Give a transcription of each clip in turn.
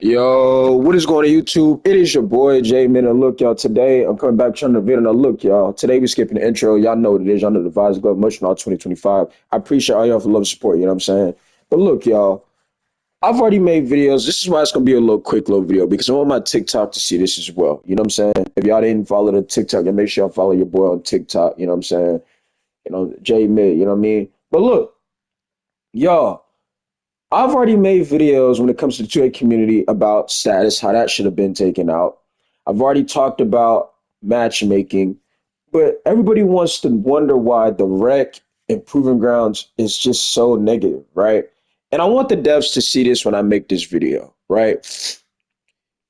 Yo, what is going on YouTube? It is your boy Jay Minna. Look, y'all. Today I'm coming back trying to video. Now, look, y'all. Today we skipping the intro. Y'all know what it is. Y'all know the vibes go much all 2025. I appreciate all y'all for love and support. You know what I'm saying? But look, y'all. I've already made videos. This is why it's gonna be a little quick little video because I want my TikTok to see this as well. You know what I'm saying? If y'all didn't follow the TikTok, then make sure y'all follow your boy on TikTok. You know what I'm saying? Jay Mid. You know what I mean? But look, y'all. I've already made videos when it comes to the 2A community about status, how that should have been taken out. I've already talked about matchmaking, but everybody wants to wonder why the rec and proving grounds is just so negative, right? And I want the devs to see this when I make this video, right?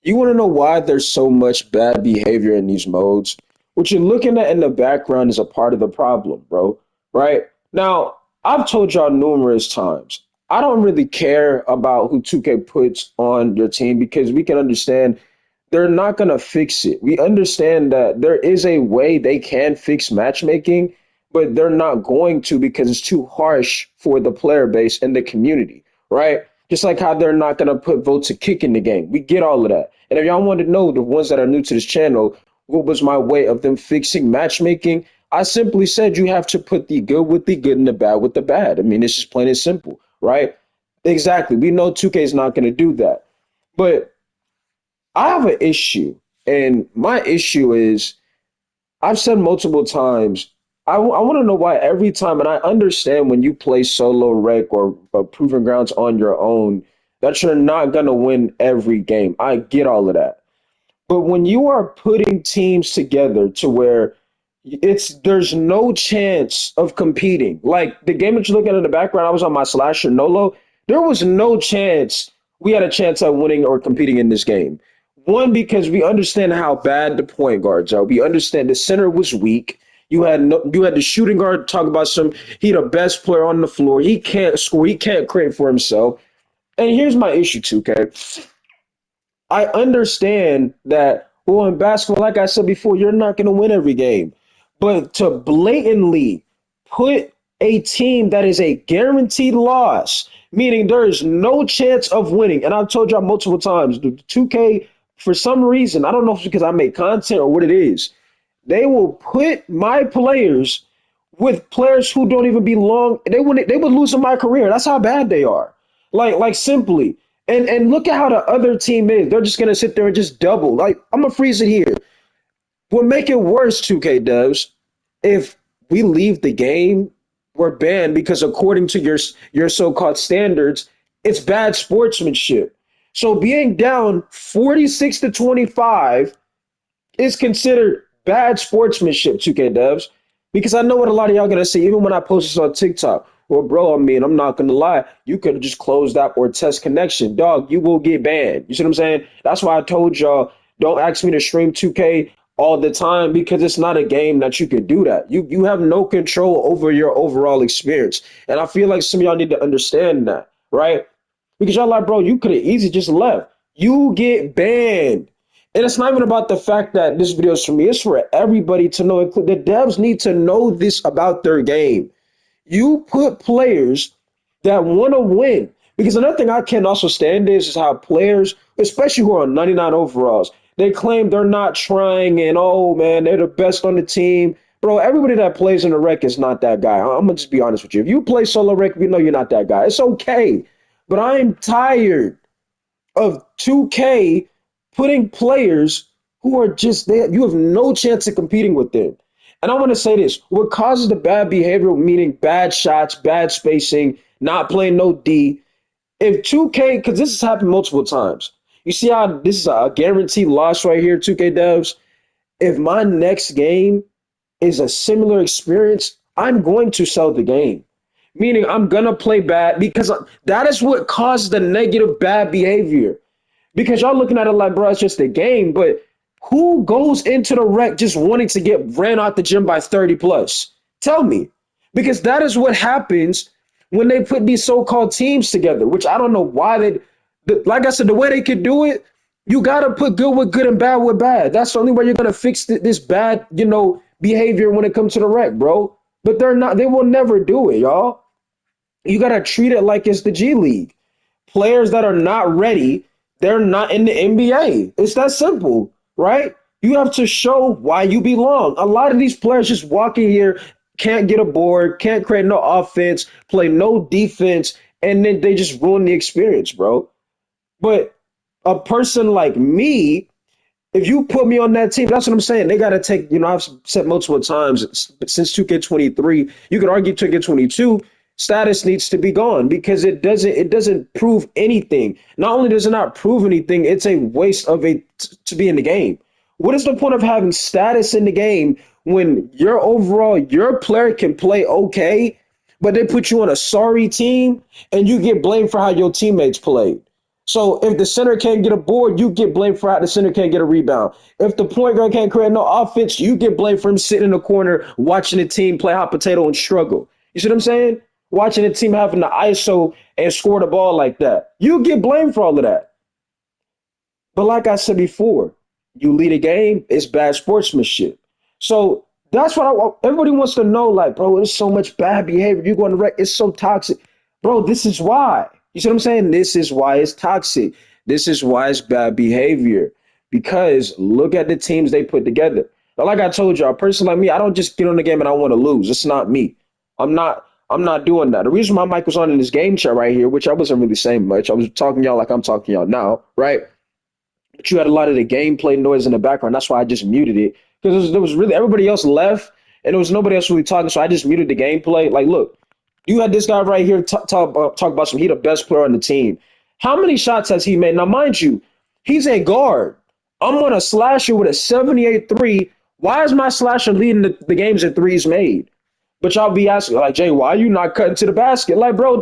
You want to know why there's so much bad behavior in these modes? What you're looking at in the background is a part of the problem, bro. Right? Now, I've told y'all numerous times, I don't really care about who 2K puts on your team because we can understand they're not going to fix it. We understand that there is a way they can fix matchmaking, but they're not going to because it's too harsh for the player base and the community, right? Just like how they're not going to put vote to kick in the game. We get all of that. And if y'all want to know, the ones that are new to this channel, what was my way of them fixing matchmaking? I simply said you have to put the good with the good and the bad with the bad. I mean, it's just plain and simple, right? Exactly. We know 2K is not going to do that. But I have an issue, and my issue is I've said multiple times. I want to know why every time, and I understand when you play solo rec or proving grounds on your own, that you're not gonna win every game. I get all of that, but when you are putting teams together to where there's no chance of competing, like the game that you're looking at in the background, I was on my slasher Nolo. There was no chance we had a chance of winning or competing in this game. One, because we understand how bad the point guards are. We understand the center was weak. You had the shooting guard talk about he the best player on the floor. He can't score. He can't create for himself. And here's my issue, 2K. I understand that, well, in basketball, like I said before, you're not going to win every game. But to blatantly put a team that is a guaranteed loss, meaning there is no chance of winning, and I've told y'all multiple times, the 2K, for some reason, I don't know if it's because I make content or what it is, they will put my players with players who don't even belong. They would lose in my career. That's how bad they are. Like simply. And look at how the other team is. They're just gonna sit there and just double. Like I'm gonna freeze it here. What make it worse, 2K devs, if we leave the game, we're banned because according to your so-called standards, it's bad sportsmanship. So being down 46 to 25 is considered bad sportsmanship, 2K devs, because I know what a lot of y'all gonna say, even when I post this on TikTok. Well, bro, I mean, I'm not gonna lie, you could have just closed that or test connection. Dog, you will get banned. You see what I'm saying? That's why I told y'all, don't ask me to stream 2K all the time because it's not a game that you could do that. You have no control over your overall experience. And I feel like some of y'all need to understand that, right? Because y'all like, bro, you could have easily just left. You get banned. And it's not even about the fact that this video is for me. It's for everybody to know. The devs need to know this about their game. You put players that want to win. Because another thing I can also stand is how players, especially who are on 99 overalls, they claim they're not trying and, oh, man, they're the best on the team. Bro, everybody that plays in the rec is not that guy. I'm going to just be honest with you. If you play solo rec, you know you're not that guy. It's okay. But I'm tired of 2K putting players who are just there. You have no chance of competing with them. And I want to say this, what causes the bad behavior, meaning bad shots, bad spacing, not playing no D, if 2K, because this has happened multiple times. You see how this is a guaranteed loss right here, 2K devs? If my next game is a similar experience, I'm going to sell the game. Meaning I'm gonna play bad because that is what caused the negative bad behavior. Because y'all looking at it like, bro, it's just a game, but who goes into the rec just wanting to get ran out the gym by 30 plus? Tell me. Because that is what happens when they put these so-called teams together, which I don't know why like I said, the way they could do it, you gotta put good with good and bad with bad. That's the only way you're gonna fix this bad, behavior when it comes to the rec, bro. But they will never do it, y'all. You gotta treat it like it's the G League. Players that are not ready, they're not in the NBA. It's that simple, right? You have to show why you belong. A lot of these players just walk in here, can't get a board, can't create no offense, play no defense, and then they just ruin the experience, bro. But a person like me, if you put me on that team, that's what I'm saying. They got to take, I've said multiple times since 2K23, you could argue 2K22, status needs to be gone because it doesn't prove anything. Not only does it not prove anything, it's a waste of to be in the game. What is the point of having status in the game when your player can play okay, but they put you on a sorry team and you get blamed for how your teammates played? So if the center can't get a board, you get blamed for how the center can't get a rebound. If the point guard can't create no offense, you get blamed for him sitting in the corner watching the team play hot potato and struggle. You see what I'm saying? Watching the team having the ISO and score the ball like that. You get blamed for all of that. But like I said before, you lead a game, it's bad sportsmanship. So that's what everybody wants to know. Like, bro, there's so much bad behavior. You're going to wreck. It's so toxic. Bro, this is why. You see what I'm saying? This is why it's toxic. This is why it's bad behavior. Because look at the teams they put together. Now, like I told you, a person like me, I don't just get on the game and I want to lose. It's not me. I'm not doing that. The reason my mic was on in this game chat right here, which I wasn't really saying much, I was talking to y'all like I'm talking to y'all now, right? But you had a lot of the gameplay noise in the background. That's why I just muted it because there was really everybody else left and there was nobody else really talking. So I just muted the gameplay. Like, look, you had this guy right here talk about some. He the best player on the team. How many shots has he made? Now, mind you, he's a guard. I'm on a slasher with a 78 3. Why is my slasher leading the games in threes made? But y'all be asking, like, Jay, why are you not cutting to the basket? Like, bro,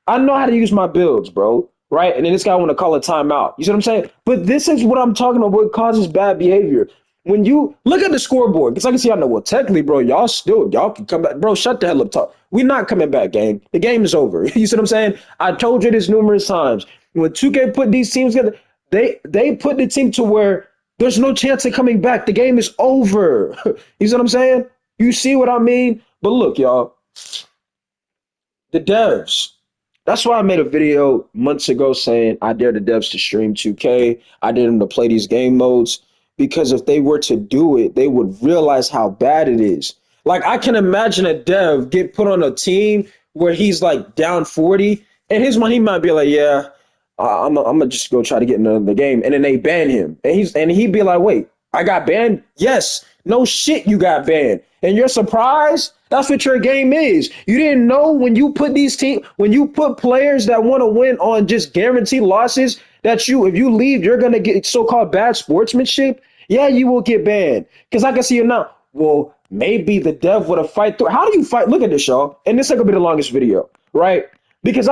I know how to use my builds, bro. Right? And then this guy want to call a timeout. You see what I'm saying? But this is what I'm talking about, what causes bad behavior. When you look at the scoreboard, because I can see, I know, well, technically, bro, y'all can come back. Bro, shut the hell up, talk. We're not coming back, gang. The game is over. You see what I'm saying? I told you this numerous times. When 2K put these teams together, they put the team to where there's no chance of coming back. The game is over. You see what I'm saying? You see what I mean? But look, y'all, the devs. That's why I made a video months ago saying I dare the devs to stream 2K. I dare them to play these game modes because if they were to do it, they would realize how bad it is. Like I can imagine a dev get put on a team where he's like down 40 and his money might be like, yeah, I'm gonna just go try to get into the game, and then they ban him, and he'd be like, wait, I got banned? Yes, no shit, you got banned, and you're surprised? That's what your game is. You didn't know when you put players that want to win on just guaranteed losses that if you leave, you're gonna get so-called bad sportsmanship. Yeah, you will get banned. Because I can see it now. Well, maybe the dev would have fight through. How do you fight? Look at this, y'all. And this is gonna be the longest video, right? Because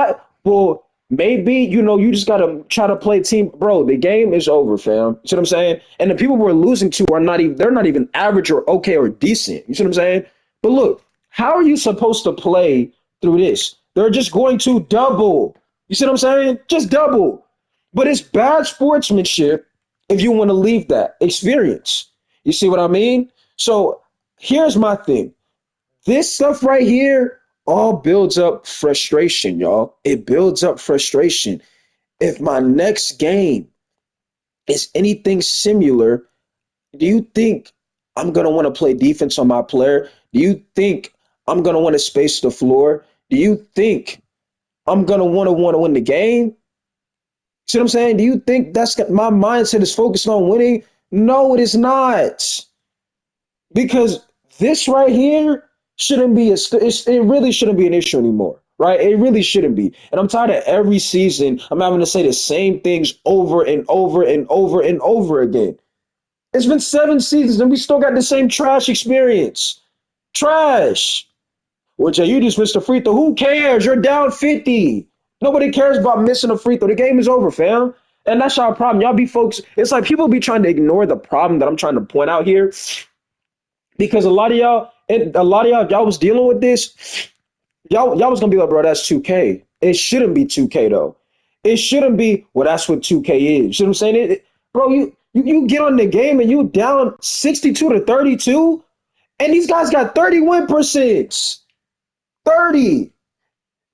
maybe you just gotta try to play team, bro. The game is over, fam. You see what I'm saying? And the people we're losing to are not even they're not even average or okay or decent. You see what I'm saying? But look, how are you supposed to play through this? They're just going to double. You see what I'm saying? Just double. But it's bad sportsmanship if you want to leave that experience. You see what I mean? So here's my thing. This stuff right here all builds up frustration, y'all. It builds up frustration. If my next game is anything similar, do you think I'm going to want to play defense on my player? Do you think I'm going to want to space the floor? Do you think I'm going to want to win the game? See what I'm saying? Do you think my mindset is focused on winning? No, it is not. Because this right here shouldn't be it really shouldn't be an issue anymore, right? It really shouldn't be. And I'm tired of every season I'm having to say the same things over and over and over and over again. It's been 7 seasons and we still got the same trash experience. Trash. Well, Jay, you just missed a free throw. Who cares? You're down 50. Nobody cares about missing a free throw. The game is over, fam. And that's our problem. Y'all be folks. It's like people be trying to ignore the problem that I'm trying to point out here because a lot of y'all, if y'all was dealing with this, y'all was gonna be like, bro, that's 2K. It shouldn't be 2K though. It shouldn't be. Well, that's what 2K is. You see what I'm saying? Bro, you get on the game and you down 62-32, and these guys got 31%, 30,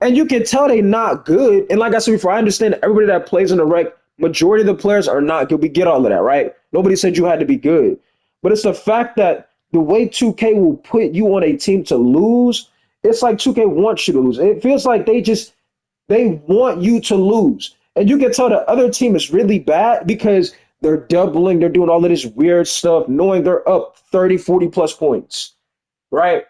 and you can tell they not good. And like I said before, I understand that everybody that plays in the rec Majority of the players are not good. We get all of that, right? Nobody said you had to be good. But it's the fact that the way 2K will put you on a team to lose, it's like 2K wants you to lose. It feels like they want you to lose. And you can tell the other team is really bad because they're doubling, they're doing all of this weird stuff, knowing they're up 30, 40 plus points, right?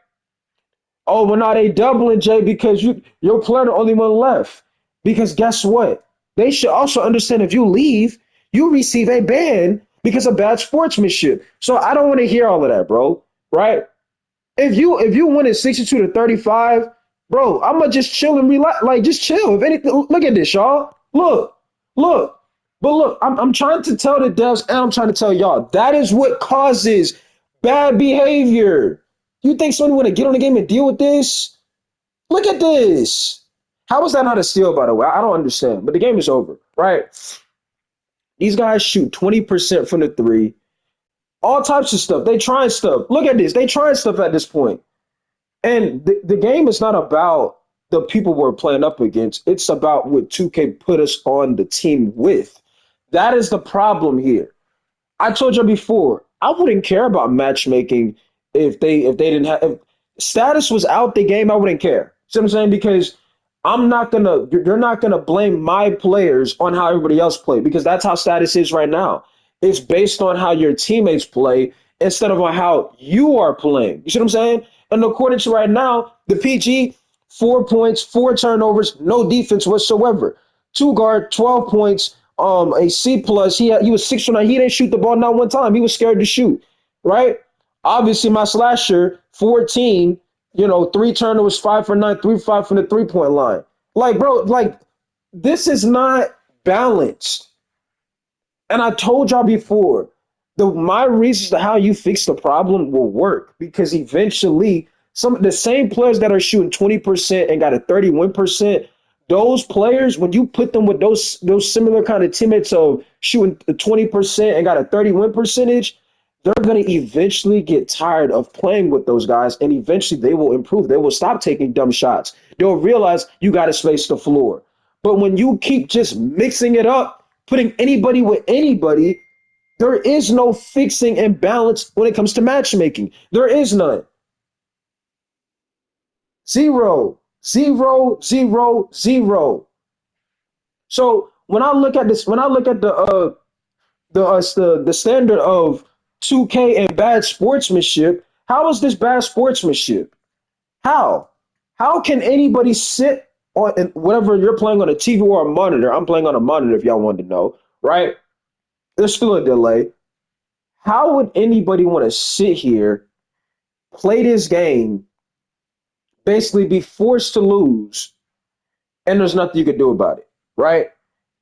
Oh, well, now they doubling, Jay, because your player the only one left. Because guess what? They should also understand if you leave, you receive a ban because of bad sportsmanship. So I don't want to hear all of that, bro. Right? If you win it 62-35, bro, I'ma just chill and relax. Like just chill. If anything, look at this, y'all. Look. But look, I'm trying to tell the devs and I'm trying to tell y'all that is what causes bad behavior. You think someone would get on the game and deal with this? Look at this. How is that not a steal, by the way? I don't understand. But the game is over, right? These guys shoot 20% from the three, all types of stuff. They trying stuff. Look at this. They trying stuff at this point. And the game is not about the people we're playing up against. It's about what 2K put us on the team with. That is the problem here. I told you before, I wouldn't care about matchmaking if they didn't have if status was out the game, I wouldn't care. See what I'm saying? Because I'm not gonna you're not gonna blame my players on how everybody else played because that's how status is right now. It's based on how your teammates play instead of on how you are playing. You see what I'm saying? And according to right now, the PG, 4 points, four turnovers, no defense whatsoever. Two guard, 12 points, a C plus. He was 6 for 9. He didn't shoot the ball not one time. He was scared to shoot, right? Obviously, my slasher, 14, three turnovers, 5 for 9, 3 for 5 from the 3 point line. Like, bro, like this is not balanced. And I told y'all before, my reasons to how you fix the problem will work because eventually some of the same players that are shooting 20% and got a 31%, those players, when you put them with those similar kind of teammates of shooting 20% and got a 31 percentage, they're going to eventually get tired of playing with those guys and eventually they will improve. They will stop taking dumb shots. They'll realize you got to space the floor. But when you keep just mixing it up, putting anybody with anybody, there is no fixing and balance when it comes to matchmaking. There is none. Zero, zero, zero, zero. So when I look at this, when I look at the standard of 2K and bad sportsmanship, how is this bad sportsmanship? How? How can anybody sit on whatever you're playing on a TV or a monitor? I'm playing on a monitor if y'all wanted to know, right? There's still a delay. How would anybody want to sit here, play this game, basically be forced to lose, and there's nothing you could do about it, right?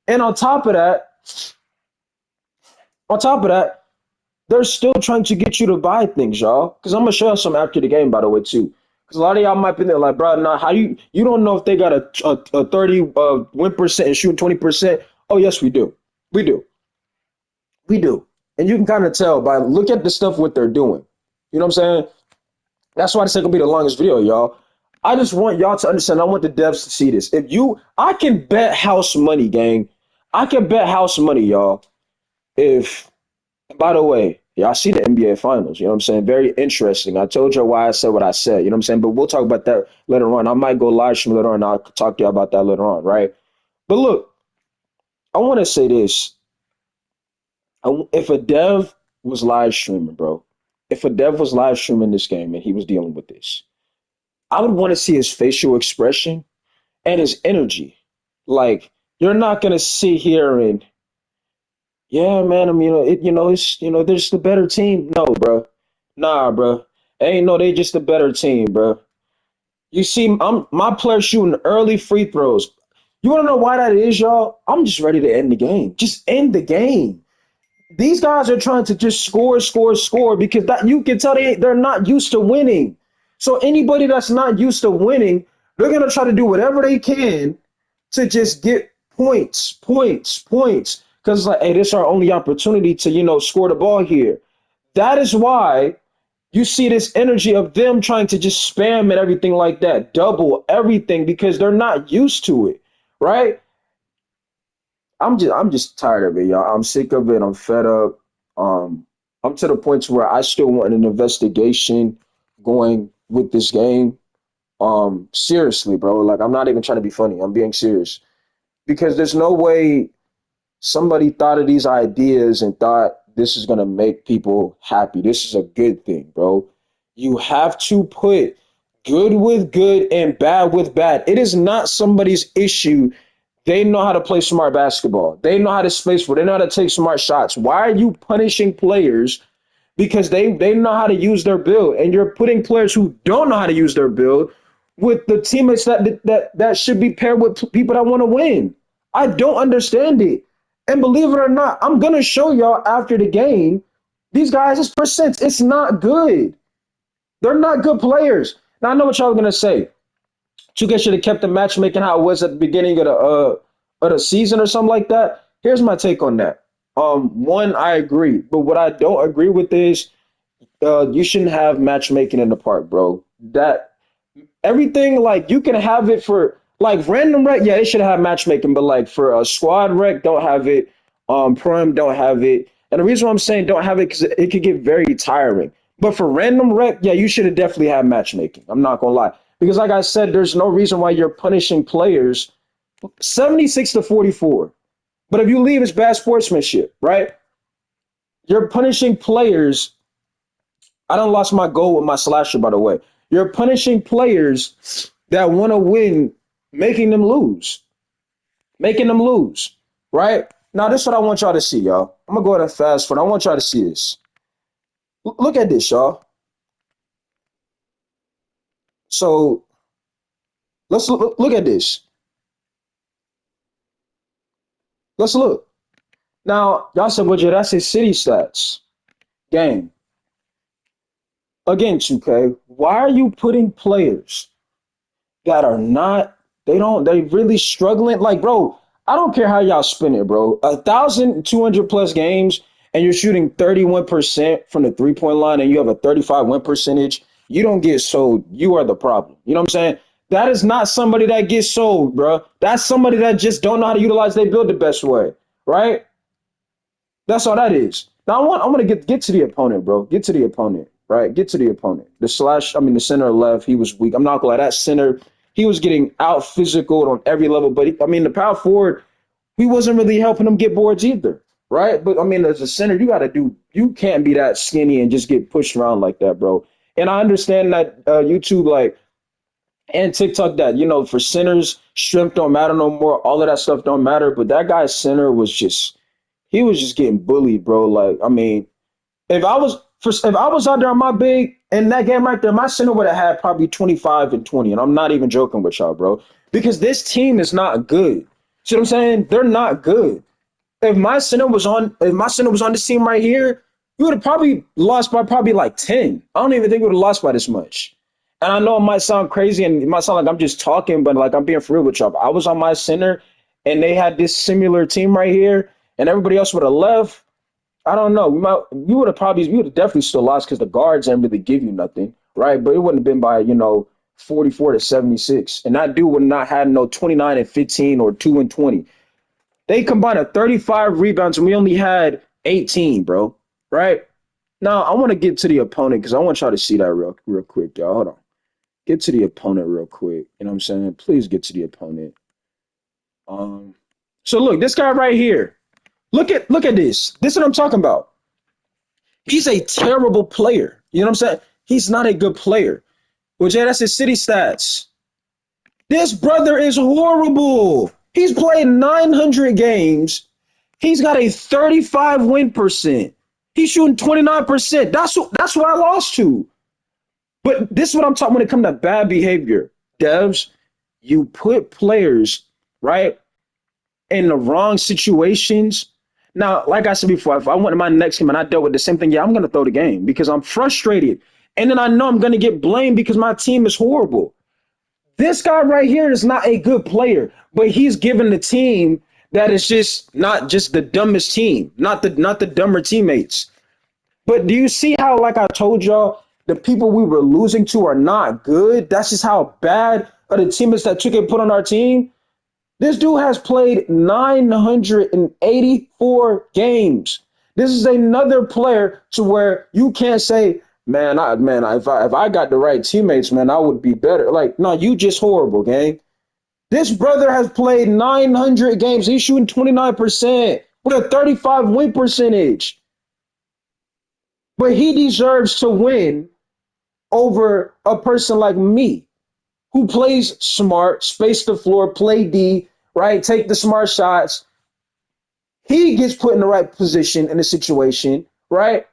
And on top of that, they're still trying to get you to buy things, y'all. Because I'm gonna show you some after the game, by the way, too. Because a lot of y'all might be there like, bro, nah, how you don't know if they got a 30 win percent and shooting 20%? Oh, yes, we do. We do. We do. And you can kind of tell by look at the stuff what they're doing. You know what I'm saying? That's why this ain't gonna be the longest video, y'all. I just want y'all to understand. I want the devs to see this. I can bet house money, gang. I can bet house money, y'all. If, by the way, y'all see the NBA Finals. You know what I'm saying? Very interesting. I told you why I said what I said. You know what I'm saying? But we'll talk about that later on. I might go live stream later on. And I'll talk to you about that later on, right? But look, I want to say this. If a dev was live streaming, bro, if a dev was live streaming this game and he was dealing with this, I would want to see his facial expression and his energy. Like you're not gonna sit here and yeah, man. I mean, it's they're just a better team. No, bro. Nah, bro. Ain't no, they just a better team, bro. You see, my player shooting early free throws. You want to know why that is, y'all? I'm just ready to end the game. Just end the game. These guys are trying to just score, score, score because that you can tell they're not used to winning. So anybody that's not used to winning, they're gonna try to do whatever they can to just get points, points, points. Because it's like, hey, this is our only opportunity to, score the ball here. That is why you see this energy of them trying to just spam and everything like that, double everything because they're not used to it, right? I'm just tired of it, y'all. I'm sick of it. I'm fed up. Um, I'm to the point to where I still want an investigation going with this game. Seriously, bro. Like I'm not even trying to be funny. I'm being serious because there's no way somebody thought of these ideas and thought this is gonna make people happy. This is a good thing, bro. You have to put good with good and bad with bad. It is not somebody's issue. They know how to play smart basketball. They know how to space for. They know how to take smart shots. Why are you punishing players because they know how to use their build, and you're putting players who don't know how to use their build with the teammates that should be paired with people that want to win. I don't understand it. And believe it or not, I'm gonna show y'all after the game. These guys, it's percent. It's not good. They're not good players. Now I know what y'all are gonna say. 2K should have kept the matchmaking how it was at the beginning of the season or something like that. Here's my take on that. One, I agree, but what I don't agree with is you shouldn't have matchmaking in the park, bro. That everything like you can have it for like random rec, yeah, they should have matchmaking, but like for a squad rec, don't have it. Prime don't have it, and the reason why I'm saying don't have it because it could get very tiring. But for random rec, yeah, you should have definitely had matchmaking. I'm not gonna lie because like I said, there's no reason why you're punishing players 76 to 44. But if you leave, it's bad sportsmanship, right? You're punishing players. I don't lost my goal with my slasher, by the way. You're punishing players that want to win, making them lose, making them lose, right? Now, this is what I want y'all to see, y'all. I'm gonna go ahead and fast forward. I want y'all to see this. Look at this, y'all. So let's look at this. Let's look. Now, y'all said, well, Jay, that's his city stats. Game. Again, 2K, why are you putting players that are not they really struggling like bro, I don't care how y'all spin it, bro. 1,200 plus games and you're shooting 31% from the 3-point line and you have a 35 win percentage, you don't get sold. You are the problem. You know what I'm saying? That is not somebody that gets sold, bro. That's somebody that just don't know how to utilize their build the best way, right? That's all that is. Now I want to get to the opponent, bro. Get to the opponent, right? Get to the opponent. The center left, he was weak. I'm not gonna lie, that center, he was getting out physical on every level. But the power forward, he wasn't really helping him get boards either, right? But as a center, you can't be that skinny and just get pushed around like that, bro. And I understand that YouTube like and TikTok that for centers, strength don't matter no more. All of that stuff don't matter. But that guy's center was just he was just getting bullied, bro. Like, if I was out there on my big in that game right there, my center would have had probably 25 and 20. And I'm not even joking with y'all, bro. Because this team is not good. See what I'm saying? They're not good. If my center was on this team right here, we would have probably lost by probably like 10. I don't even think we would have lost by this much. And I know it might sound crazy and it might sound like I'm just talking, but like I'm being for real with y'all. I was on my center and they had this similar team right here, and everybody else would have left. I don't know. We would have definitely still lost because the guards didn't really give you nothing, right? But it wouldn't have been by 44 to 76, and that dude would not had no 29 and 15 or 2 and 20. They combined a 35 rebounds and we only had 18, bro. Right? Now I want to get to the opponent because I want y'all to see that real quick, y'all. Hold on. Get to the opponent real quick. You know what I'm saying? Please get to the opponent. Um so look, this guy right here. Look at this. This is what I'm talking about. He's a terrible player. You know what I'm saying? He's not a good player. Well, Jay, that's his city stats. This brother is horrible. He's played 900 games. He's got a 35 win percent. He's shooting 29%. That's what I lost to. But this is what I'm talking when it comes to bad behavior. Devs, you put players, right, in the wrong situations. Now, like I said before, if I went to my next game and I dealt with the same thing, yeah, I'm going to throw the game because I'm frustrated. And then I know I'm going to get blamed because my team is horrible. This guy right here is not a good player, but he's given the team that is just not just the dumbest team, not the dumber teammates. But do you see how, like I told y'all, the people we were losing to are not good? That's just how bad are the teammates that took it put on our team. This dude has played 984 games. This is another player to where you can't say, if I got the right teammates, man, I would be better. Like, no, you just horrible, gang. This brother has played 900 games. He's shooting 29% with a 35 win percentage. But he deserves to win over a person like me who plays smart, space the floor, play D, right? Take the smart shots. He gets put in the right position in the situation, right?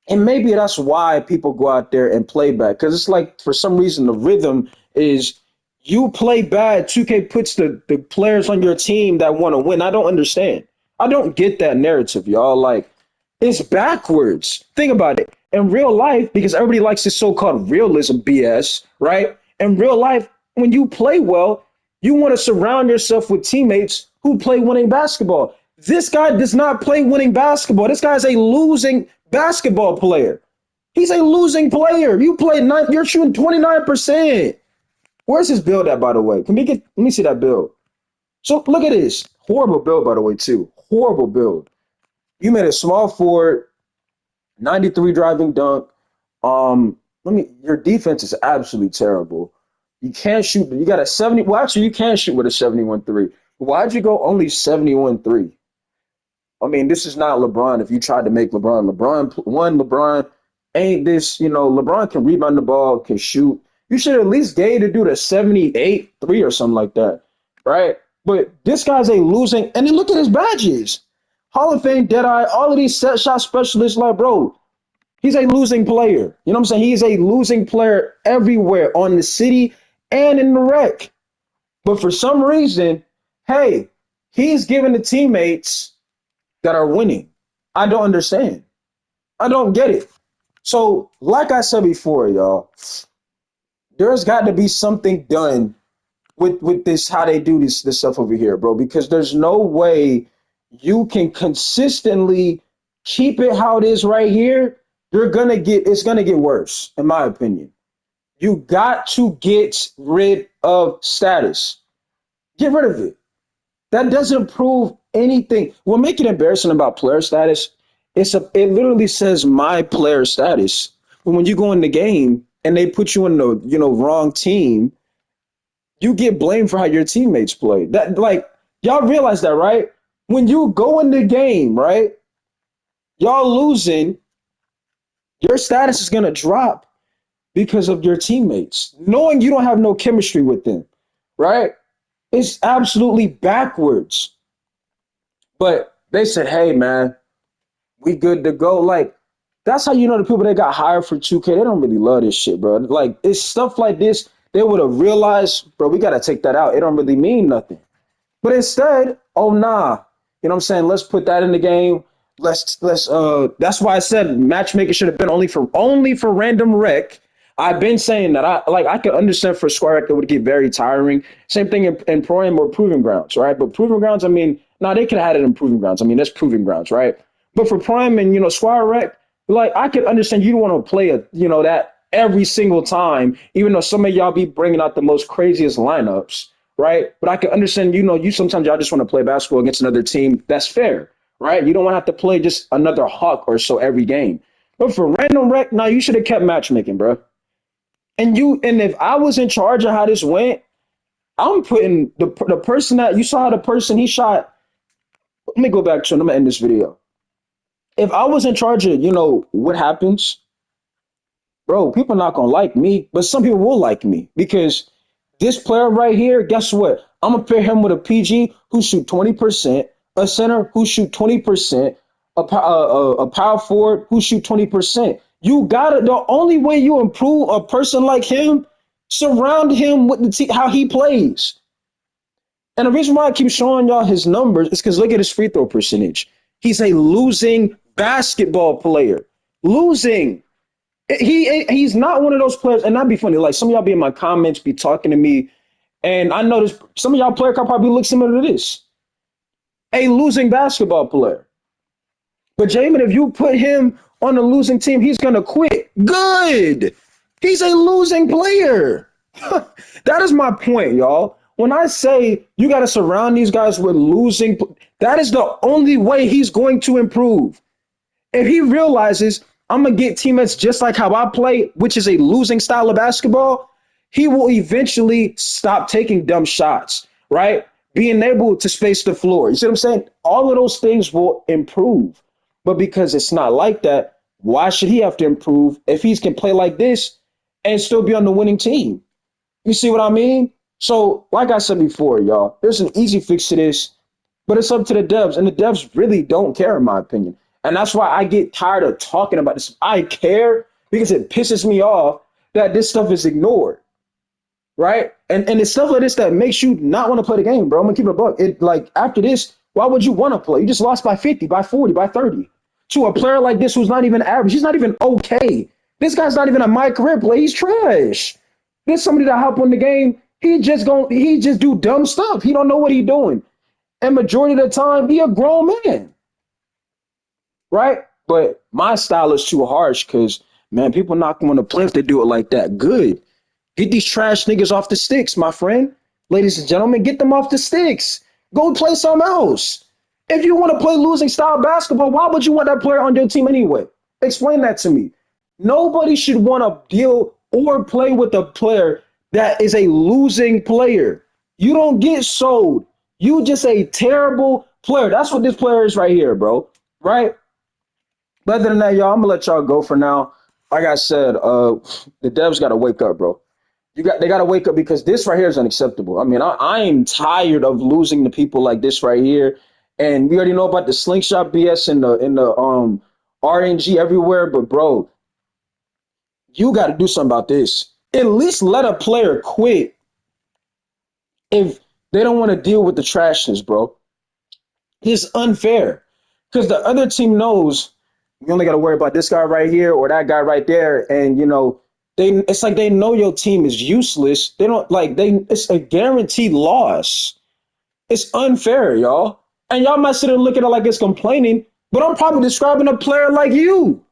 And maybe that's why people go out there and play bad. Because it's like for some reason the rhythm is you play bad, 2K puts the players on your team that want to win. I don't understand. I don't get that narrative, y'all. Like it's backwards. Think about it. In real life, because everybody likes this so-called realism BS, right? In real life, when you play well, you want to surround yourself with teammates who play winning basketball. This guy does not play winning basketball. This guy's a losing basketball player. He's a losing player. You're shooting 29%. Where's his build at, by the way? Let me see that build. So look at this. Horrible build, by the way, too. Horrible build. You made a small forward, 93 driving dunk. Your defense is absolutely terrible. You can't shoot. You got a 70. Well, actually, you can shoot with a 71 3. Why'd you go only 71 3? I mean, this is not LeBron. If you tried to make LeBron ain't this, LeBron can rebound the ball, can shoot. You should at least gave to do the 78 3 or something like that, right? But this guy's a losing, and then look at his badges. Hall of Fame, Deadeye, all of these set shot specialists, like, bro, he's a losing player. You know what I'm saying? He's a losing player everywhere on the city and in the rec. But for some reason, hey, he's giving the teammates that are winning. I don't understand. I don't get it. So, like I said before, y'all, there's got to be something done with this how they do this stuff over here, bro. Because there's no way you can consistently keep it how it is right here. It's gonna get worse, in my opinion. You got to get rid of status. Get rid of it. That doesn't prove anything. What makes it embarrassing about player status, it literally says my player status. But when you go in the game and they put you in the wrong team, you get blamed for how your teammates play. That like y'all realize that, right? When you go in the game, right, y'all losing, your status is gonna drop because of your teammates, knowing you don't have no chemistry with them, right? It's absolutely backwards. But they said, hey man, we good to go. Like, that's how you know the people that got hired for 2K, they don't really love this shit, bro. Like, it's stuff like this, they would have realized, bro, we got to take that out. It don't really mean nothing. But instead, oh nah, you know what I'm saying? Let's put that in the game. That's why I said matchmaking should have been only for random rec. I've been saying that I could understand for square rec it would get very tiring. Same thing in pro am or proving grounds, right? But proving grounds, I mean, they could have had it in proving grounds. I mean, that's proving grounds, right? But for prime and square rec, like I could understand you don't want to play that every single time, even though some of y'all be bringing out the most craziest lineups, right? But I can understand, you sometimes y'all just want to play basketball against another team. That's fair, right? You don't want to have to play just another Hawk or so every game. But for random rec, now you should have kept matchmaking, bro. And if I was in charge of how this went, I'm putting the person that you saw the person he shot. Let me go back to it. I'm gonna end this video. If I was in charge of, what happens, bro, people not gonna like me, but some people will like me because this player right here, guess what? I'm gonna pair him with a PG who shoot 20%, a center who shoot 20%, a power forward who shoot 20%. You gotta, the only way you improve a person like him, surround him with how he plays. And the reason why I keep showing y'all his numbers is because look at his free throw percentage. He's a losing basketball player. Losing. He's not one of those players, and that'd be funny. Like some of y'all be in my comments, be talking to me, and I notice some of y'all player could probably look similar to this. A losing basketball player. But Jamin, if you put him on a losing team, he's gonna quit. Good. He's a losing player. That is my point, y'all. when I say you got to surround these guys with losing, that is the only way he's going to improve. If he realizes I'm gonna get teammates just like how I play, which is a losing style of basketball, he will eventually stop taking dumb shots, right? Being able to space the floor. You see what I'm saying? All of those things will improve. But because it's not like that, why should he have to improve if he can play like this and still be on the winning team? You see what I mean? So, like I said before, y'all, there's an easy fix to this, but it's up to the devs, and the devs really don't care, in my opinion. And that's why I get tired of talking about this. I care because it pisses me off that this stuff is ignored, right? And it's stuff like this that makes you not want to play the game, bro. I'm gonna keep it a buck. It like after this, why would you want to play? You just lost by 50, by 40, by 30 to a player like this who's not even average. He's not even okay. This guy's not even a my career play. He's trash. There's somebody that hop on the game. He just do dumb stuff. He don't know what he doing. And majority of the time, he a grown man, right? But my style is too harsh because man, people not going to play if they do it like that. Good. Get these trash niggas off the sticks, my friend. Ladies and gentlemen, get them off the sticks. Go play something else. If you want to play losing style basketball, why would you want that player on your team anyway? Explain that to me. Nobody should want to deal or play with a player that is a losing player. You don't get sold. You just a terrible player. That's what this player is right here, bro. Right? But other than that, y'all, I'm gonna let y'all go for now. Like I said, the devs gotta wake up, bro. They gotta wake up because this right here is unacceptable. I mean, I am tired of losing to people like this right here. And we already know about the slingshot BS and the RNG everywhere, but bro, you gotta do something about this. At least let a player quit if they don't want to deal with the trashness, bro. It's unfair because the other team knows you only got to worry about this guy right here or that guy right there, and you know it's like they know your team is useless. They don't like they. It's a guaranteed loss. It's unfair, y'all. And y'all might sit there and look at it like it's complaining, but I'm probably describing a player like you.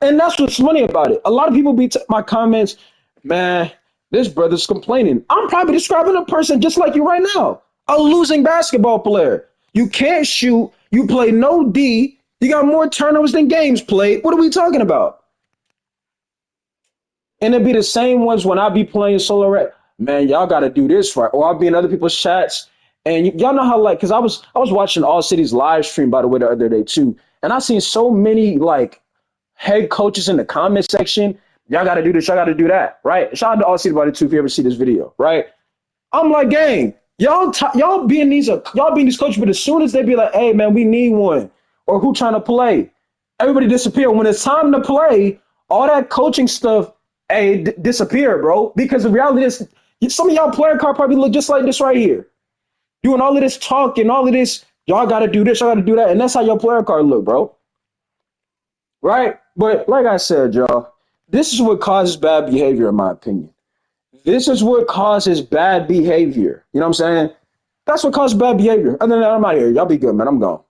And that's what's funny about it. A lot of people my comments, man, this brother's complaining. I'm probably describing a person just like you right now, a losing basketball player. You can't shoot. You play no D. You got more turnovers than games played. What are we talking about? And it'd be the same ones when I be playing solo rep. Man, y'all got to do this right. Or I'll be in other people's chats. And y'all know how because I was watching All City's live stream by the way the other day too, and I seen so many like head coaches in the comment section. Y'all got to do this. Y'all got to do that. Right? Shout out to All City about it too if you ever see this video. Right? I'm like, gang, y'all being these coaches, but as soon as they be like, hey man, we need one, or who trying to play, everybody disappear. When it's time to play, all that coaching stuff, hey, disappear, bro. Because the reality is, some of y'all player card probably look just like this right here, doing all of this talking, all of this. Y'all got to do this, y'all got to do that, and that's how your player card look, bro. Right? But like I said, y'all, this is what causes bad behavior, in my opinion. This is what causes bad behavior. You know what I'm saying? That's what causes bad behavior. Other than that, I'm out here. Y'all be good, man. I'm gone.